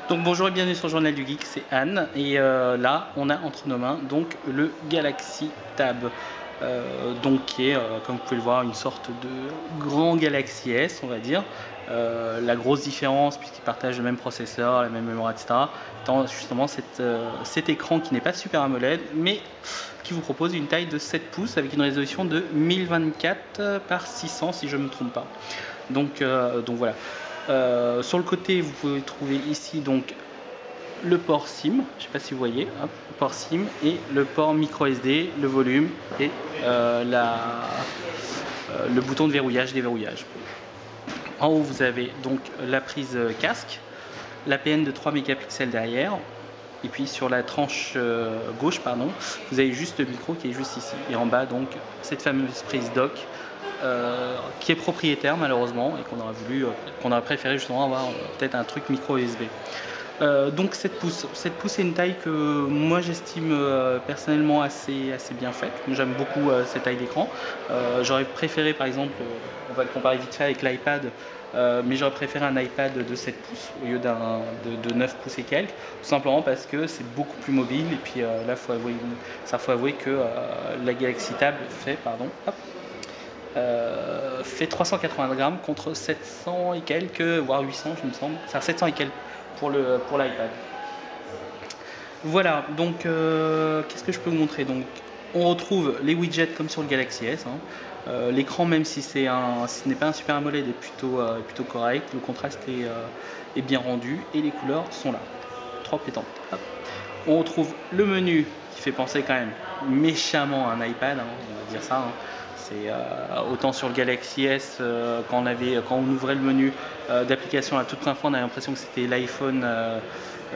Donc bonjour et bienvenue sur le Journal du Geek, c'est Anne et là on a entre nos mains donc le Galaxy Tab, donc qui est comme vous pouvez le voir une sorte de grand Galaxy S on va dire. La grosse différence puisqu'ils partagent le même processeur, la même mémoire etc. étant justement cet écran qui n'est pas Super AMOLED mais qui vous propose une taille de 7 pouces avec une résolution de 1024 par 600 si je ne me trompe pas. Donc voilà. Sur le côté, vous pouvez trouver ici donc le port SIM, je ne sais pas si vous voyez, hop, le port SIM et le port micro SD, le volume et le bouton de verrouillage, déverrouillage. En haut, vous avez donc la prise casque, l'APN de 3 mégapixels derrière, et puis sur la tranche gauche, pardon, vous avez juste le micro qui est juste ici. Et en bas, donc, cette fameuse prise dock qui est propriétaire malheureusement et qu'on aurait préféré justement avoir peut-être un truc micro USB. Donc 7 pouces. 7 pouces c'est une taille que moi j'estime personnellement assez bien faite. J'aime beaucoup cette taille d'écran. J'aurais préféré par exemple, on va le comparer vite fait avec l'iPad, mais j'aurais préféré un iPad de 7 pouces au lieu de 9 pouces et quelques, tout simplement parce que c'est beaucoup plus mobile et puis là faut avouer que la Galaxy Tab fait 380 grammes contre 700 et quelques, voire 800 je me semble, c'est 700 et quelques pour l'iPad. Voilà, donc qu'est-ce que je peux vous montrer? Donc, on retrouve les widgets comme sur le Galaxy S. L'écran, même si ce n'est pas un Super AMOLED, est plutôt correct. Le contraste est bien rendu et les couleurs sont là. Trop pétantes. Hop. On retrouve le menu qui fait penser quand même méchamment à un iPad, on va dire ça. C'est autant sur le Galaxy S, quand on ouvrait le menu d'application à toute première fois, on avait l'impression que c'était l'iPhone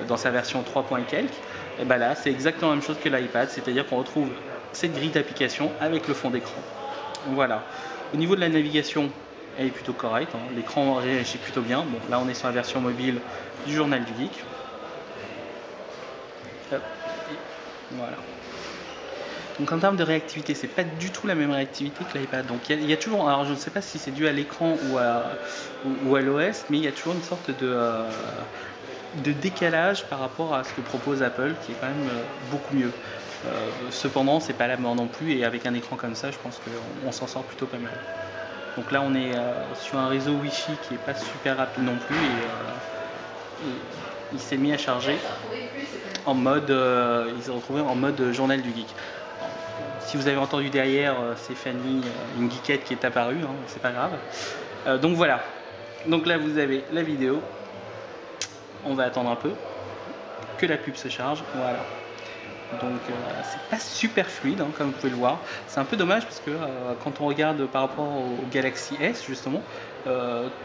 dans sa version 3 et quelques. Et ben là, c'est exactement la même chose que l'iPad, c'est-à-dire qu'on retrouve cette grille d'application avec le fond d'écran. Voilà. Au niveau de la navigation, elle est plutôt correcte. L'écran réagit plutôt bien. Bon, là, on est sur la version mobile du Journal du Geek. Hop. Voilà. Donc en termes de réactivité, c'est pas du tout la même réactivité que l'iPad. Donc il y a toujours, alors je ne sais pas si c'est dû à l'écran ou à l'OS, mais il y a toujours une sorte de décalage par rapport à ce que propose Apple, qui est quand même beaucoup mieux. Cependant, c'est pas la mort non plus, et avec un écran comme ça, je pense qu'on s'en sort plutôt pas mal. Donc là, on est sur un réseau Wi-Fi qui est pas super rapide non plus, et il s'est mis à charger en mode, il s'est retrouvé en mode journal du geek. Si vous avez entendu derrière, c'est Fanny, une geekette qui est apparue, c'est pas grave. Donc voilà. Donc là, vous avez la vidéo. On va attendre un peu que la pub se charge. Voilà. Donc c'est pas super fluide, comme vous pouvez le voir. C'est un peu dommage parce que quand on regarde par rapport au Galaxy S, justement,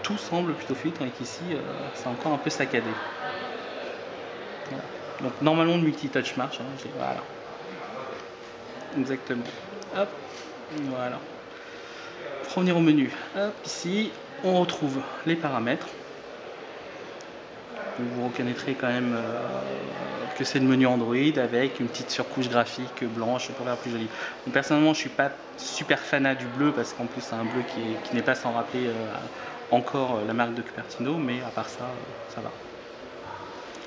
tout semble plutôt fluide, tandis qu'ici, c'est encore un peu saccadé. Voilà. Donc normalement, le multitouch marche. Voilà. Exactement. Hop. Voilà. Pour revenir au menu, hop, ici, on retrouve les paramètres. Vous reconnaîtrez quand même que c'est le menu Android avec une petite surcouche graphique blanche pour faire plus joli. Donc, personnellement, je ne suis pas super fanat du bleu parce qu'en plus, c'est un bleu qui n'est pas sans rappeler encore la marque de Cupertino, mais à part ça, ça va.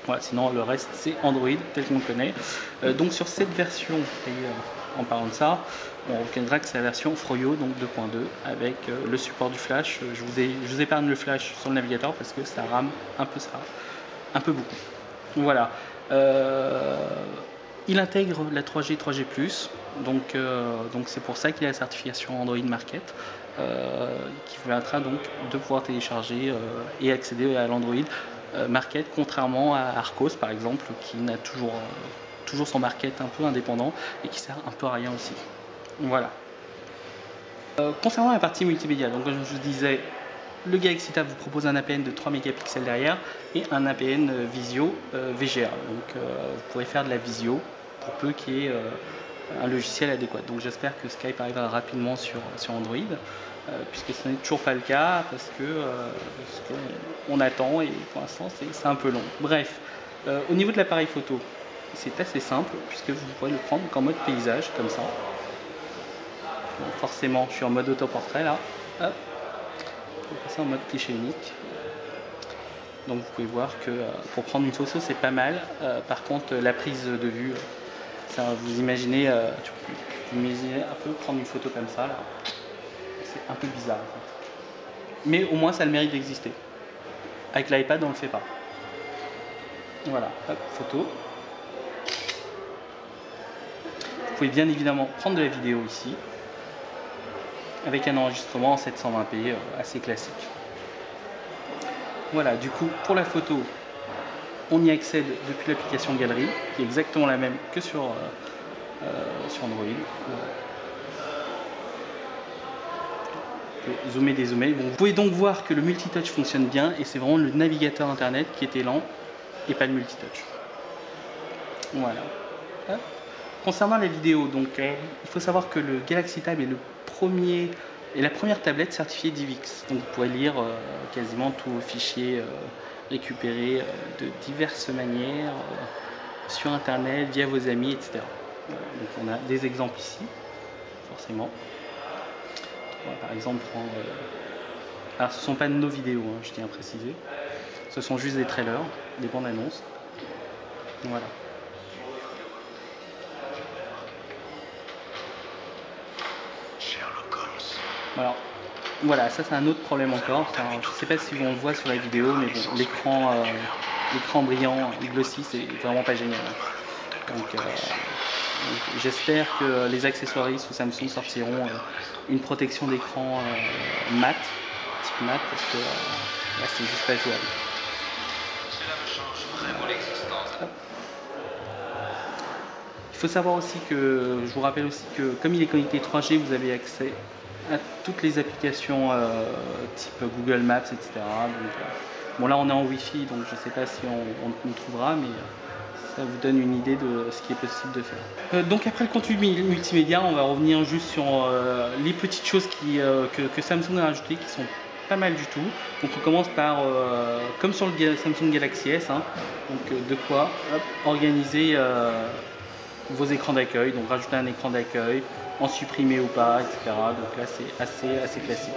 Voilà, sinon le reste c'est Android tel qu'on le connaît. Donc sur cette version, et en parlant de ça, on reconnaîtra que c'est la version Froyo, donc 2.2, avec le support du flash. Je vous épargne le flash sur le navigateur parce que ça rame un peu beaucoup. Voilà. Il intègre la 3G, 3G+, donc c'est pour ça qu'il a la certification Android Market, qui vous permettra donc de pouvoir télécharger et accéder à l'Android Market, contrairement à Arcos par exemple, qui n'a toujours son market un peu indépendant et qui sert un peu à rien aussi. Voilà. Concernant la partie multimédia, donc comme je vous disais, le Galaxy Tab vous propose un APN de 3 mégapixels derrière et un APN visio VGA. Donc vous pourrez faire de la visio pour peu qu'il y ait un logiciel adéquat. Donc j'espère que Skype arrivera rapidement sur Android, puisque ce n'est toujours pas le cas parce qu'on attend et pour l'instant c'est un peu long. Bref, au niveau de l'appareil photo, c'est assez simple puisque vous pourrez le prendre qu'en mode paysage comme ça. Donc forcément, je suis en mode autoportrait là. Hop. On va passer en mode cliché unique. Donc vous pouvez voir que pour prendre une photo c'est pas mal. Par contre la prise de vue, ça, vous imaginez, vous imaginez un peu prendre une photo comme ça là, c'est un peu bizarre en fait. Mais au moins ça a le mérite d'exister. Avec l'iPad on le fait pas. Voilà, hop, photo. Vous pouvez bien évidemment prendre de la vidéo ici, avec un enregistrement en 720p assez classique. Voilà, du coup pour la photo, on y accède depuis l'application Galerie, qui est exactement la même que sur Android. Zoomer, dézoomer. Bon, vous pouvez donc voir que le multitouch fonctionne bien et c'est vraiment le navigateur internet qui était lent et pas le multitouch. Voilà. Concernant la vidéo, donc il faut savoir que le Galaxy Tab est la première tablette certifiée DivX. Donc vous pourrez lire quasiment tous vos fichiers récupérés de diverses manières sur internet, via vos amis, etc. Voilà. Donc on a des exemples ici, forcément. On va par exemple prendre. Alors ce ne sont pas nos vidéos, hein, je tiens à préciser. Ce sont juste des trailers, des bandes annonces. Voilà. Alors, voilà, ça c'est un autre problème encore. Enfin, je ne sais pas si on le voit sur la vidéo, mais bon, l'écran brillant, glossy, c'est vraiment pas génial. Donc j'espère que les accessoiristes ou Samsung sortiront une protection d'écran mat, type mat, parce que là c'est juste pas jouable. Il faut savoir aussi que, je vous rappelle aussi que comme il est connecté 3G, vous avez accès à toutes les applications type Google Maps, etc. Donc, bon là on est en Wi-Fi, donc je ne sais pas si on nous trouvera, mais ça vous donne une idée de ce qui est possible de faire. Donc après le contenu multimédia, on va revenir juste sur les petites choses que Samsung a rajoutées qui sont pas mal du tout. Donc on commence par, comme sur le Samsung Galaxy S, hein, donc de quoi organiser vos écrans d'accueil, donc rajouter un écran d'accueil, en supprimer ou pas, etc. Donc là c'est assez classique.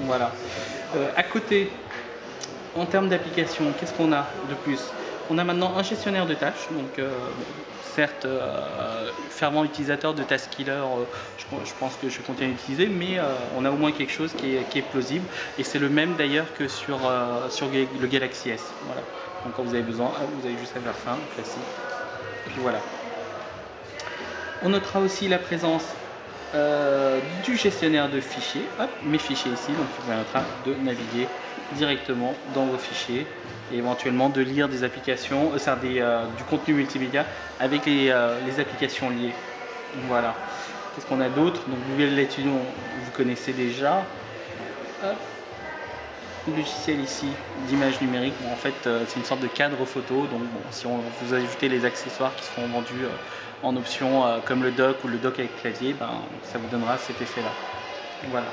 Voilà. À côté, en termes d'application, qu'est-ce qu'on a de plus? On a maintenant un gestionnaire de tâches, donc certes fervent utilisateur de Taskiller, je pense que je continue à l'utiliser, mais on a au moins quelque chose qui est plausible, et c'est le même d'ailleurs que sur le Galaxy S. Voilà. Donc quand vous avez besoin, vous avez juste à faire ça, classique. Puis voilà. On notera aussi la présence du gestionnaire de fichiers, hop, mes fichiers ici, donc qui vous permettra de naviguer directement dans vos fichiers et éventuellement de lire des applications, du contenu multimédia avec les applications liées. Voilà. Qu'est-ce qu'on a d'autre? Donc Google Etudes, vous connaissez déjà. Hop. Le logiciel ici d'image numérique, bon, en fait c'est une sorte de cadre photo, donc bon, si vous ajoutez les accessoires qui seront vendus en option comme le dock ou le dock avec clavier, ben, ça vous donnera cet effet là. Voilà,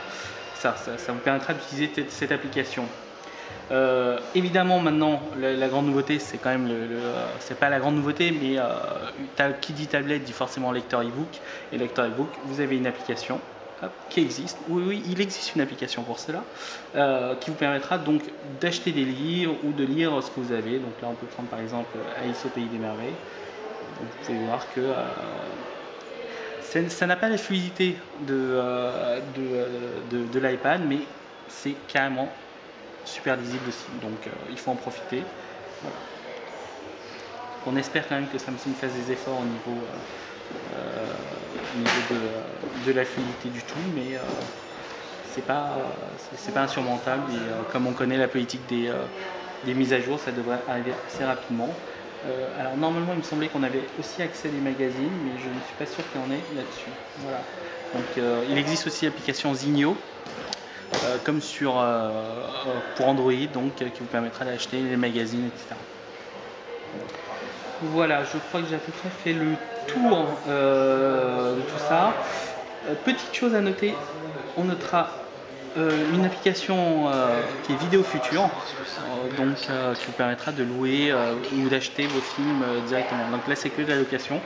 ça vous permettra d'utiliser cette application. Évidemment maintenant la grande nouveauté, c'est quand même c'est pas la grande nouveauté, mais qui dit tablette dit forcément lecteur e-book, et lecteur e-book, vous avez une application qui existe. Oui, il existe une application pour cela qui vous permettra donc d'acheter des livres ou de lire ce que vous avez. Donc là on peut prendre par exemple Alice au pays des merveilles. Donc, vous pouvez voir que ça n'a pas la fluidité de l'iPad, mais c'est carrément super lisible aussi, donc il faut en profiter. Voilà. On espère quand même que Samsung fasse des efforts au niveau de la fluidité du tout, mais c'est pas insurmontable, et comme on connaît la politique des mises à jour, ça devrait arriver assez rapidement. Alors normalement il me semblait qu'on avait aussi accès à des magazines, mais je ne suis pas sûr qu'il y en ait là-dessus. Voilà. Donc il existe aussi l'application Zinio, comme pour Android, donc qui vous permettra d'acheter les magazines, etc. Voilà, je crois que j'ai à peu près fait le tour de tout ça. Petite chose à noter, on notera une application qui est Vidéo Future, donc qui vous permettra de louer ou d'acheter vos films directement. Donc là c'est que de la location.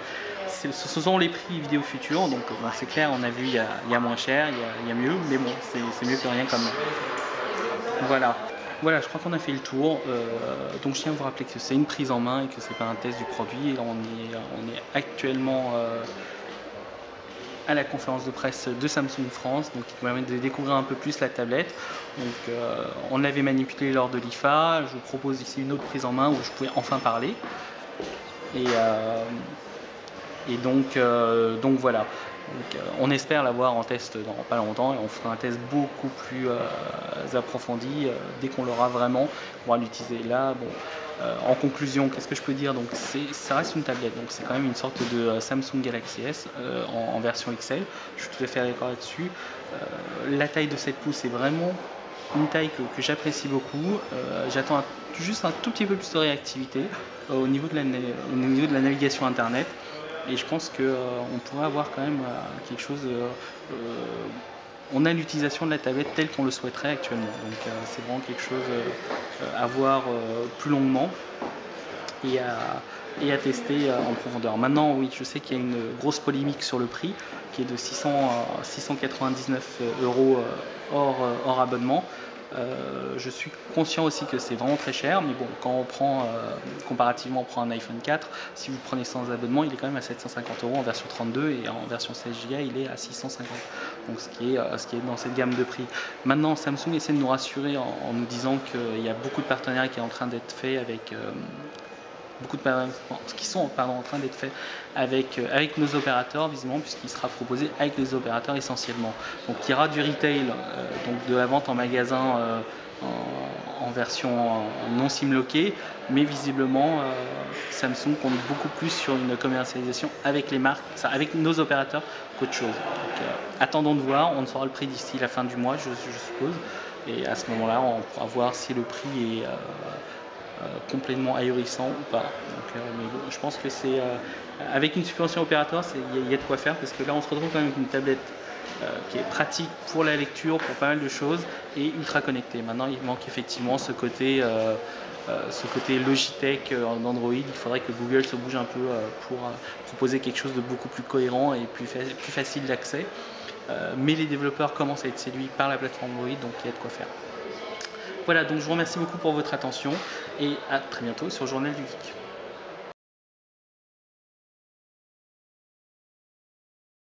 Ce sont les prix Vidéo Future, donc bon, c'est clair, on a vu il y a moins cher, il y a mieux, mais bon c'est mieux que rien quand même. Voilà. Voilà, je crois qu'on a fait le tour. Donc je tiens à vous rappeler que c'est une prise en main et que c'est pas un test du produit. Et on est actuellement à la conférence de presse de Samsung France, donc qui permet de découvrir un peu plus la tablette. Donc on l'avait manipulée lors de l'IFA. Je vous propose ici une autre prise en main où je pouvais enfin parler. Et donc voilà. Donc, on espère l'avoir en test dans pas longtemps et on fera un test beaucoup plus approfondi dès qu'on l'aura vraiment. On pourra l'utiliser là. Bon, en conclusion, qu'est-ce que je peux dire? Donc ça reste une tablette, donc c'est quand même une sorte de Samsung Galaxy S en version XL. Je suis tout à fait d'accord là-dessus. La taille de 7 pouces est vraiment une taille que j'apprécie beaucoup. J'attends juste un tout petit peu plus de réactivité au niveau de la navigation internet. Et je pense qu'on pourrait avoir quand même quelque chose. On a l'utilisation de la tablette telle qu'on le souhaiterait actuellement. Donc c'est vraiment quelque chose à voir plus longuement et à tester en profondeur. Maintenant, oui, je sais qu'il y a une grosse polémique sur le prix qui est de 699 € hors abonnement. Je suis conscient aussi que c'est vraiment très cher, mais bon, quand on prend comparativement, on prend un iPhone 4, si vous le prenez sans abonnement, il est quand même à 750 € en version 32 et en version 16 Go, il est à 650. Donc ce qui est dans cette gamme de prix. Maintenant, Samsung essaie de nous rassurer en nous disant qu'il y a beaucoup de partenariats qui est en train d'être faits avec en train d'être faits avec nos opérateurs, visiblement, puisqu'il sera proposé avec les opérateurs essentiellement. Donc il y aura du retail, donc de la vente en magasin en version non SIM-lockée, mais visiblement Samsung compte beaucoup plus sur une commercialisation avec les marques, avec nos opérateurs qu'autre chose. Donc, attendons de voir, on saura le prix d'ici la fin du mois, je suppose, et à ce moment-là, on pourra voir si le prix est complètement ahurissant ou pas. Donc, mais bon, je pense que c'est avec une subvention opérateur, il y a de quoi faire parce que là on se retrouve quand même avec une tablette qui est pratique pour la lecture, pour pas mal de choses et ultra connectée. Maintenant il manque effectivement ce côté Logitech d'Android. Il faudrait que Google se bouge un peu pour proposer quelque chose de beaucoup plus cohérent et plus facile d'accès. Mais les développeurs commencent à être séduits par la plateforme Android, donc il y a de quoi faire. Voilà, donc je vous remercie beaucoup pour votre attention et à très bientôt sur Journal du Geek.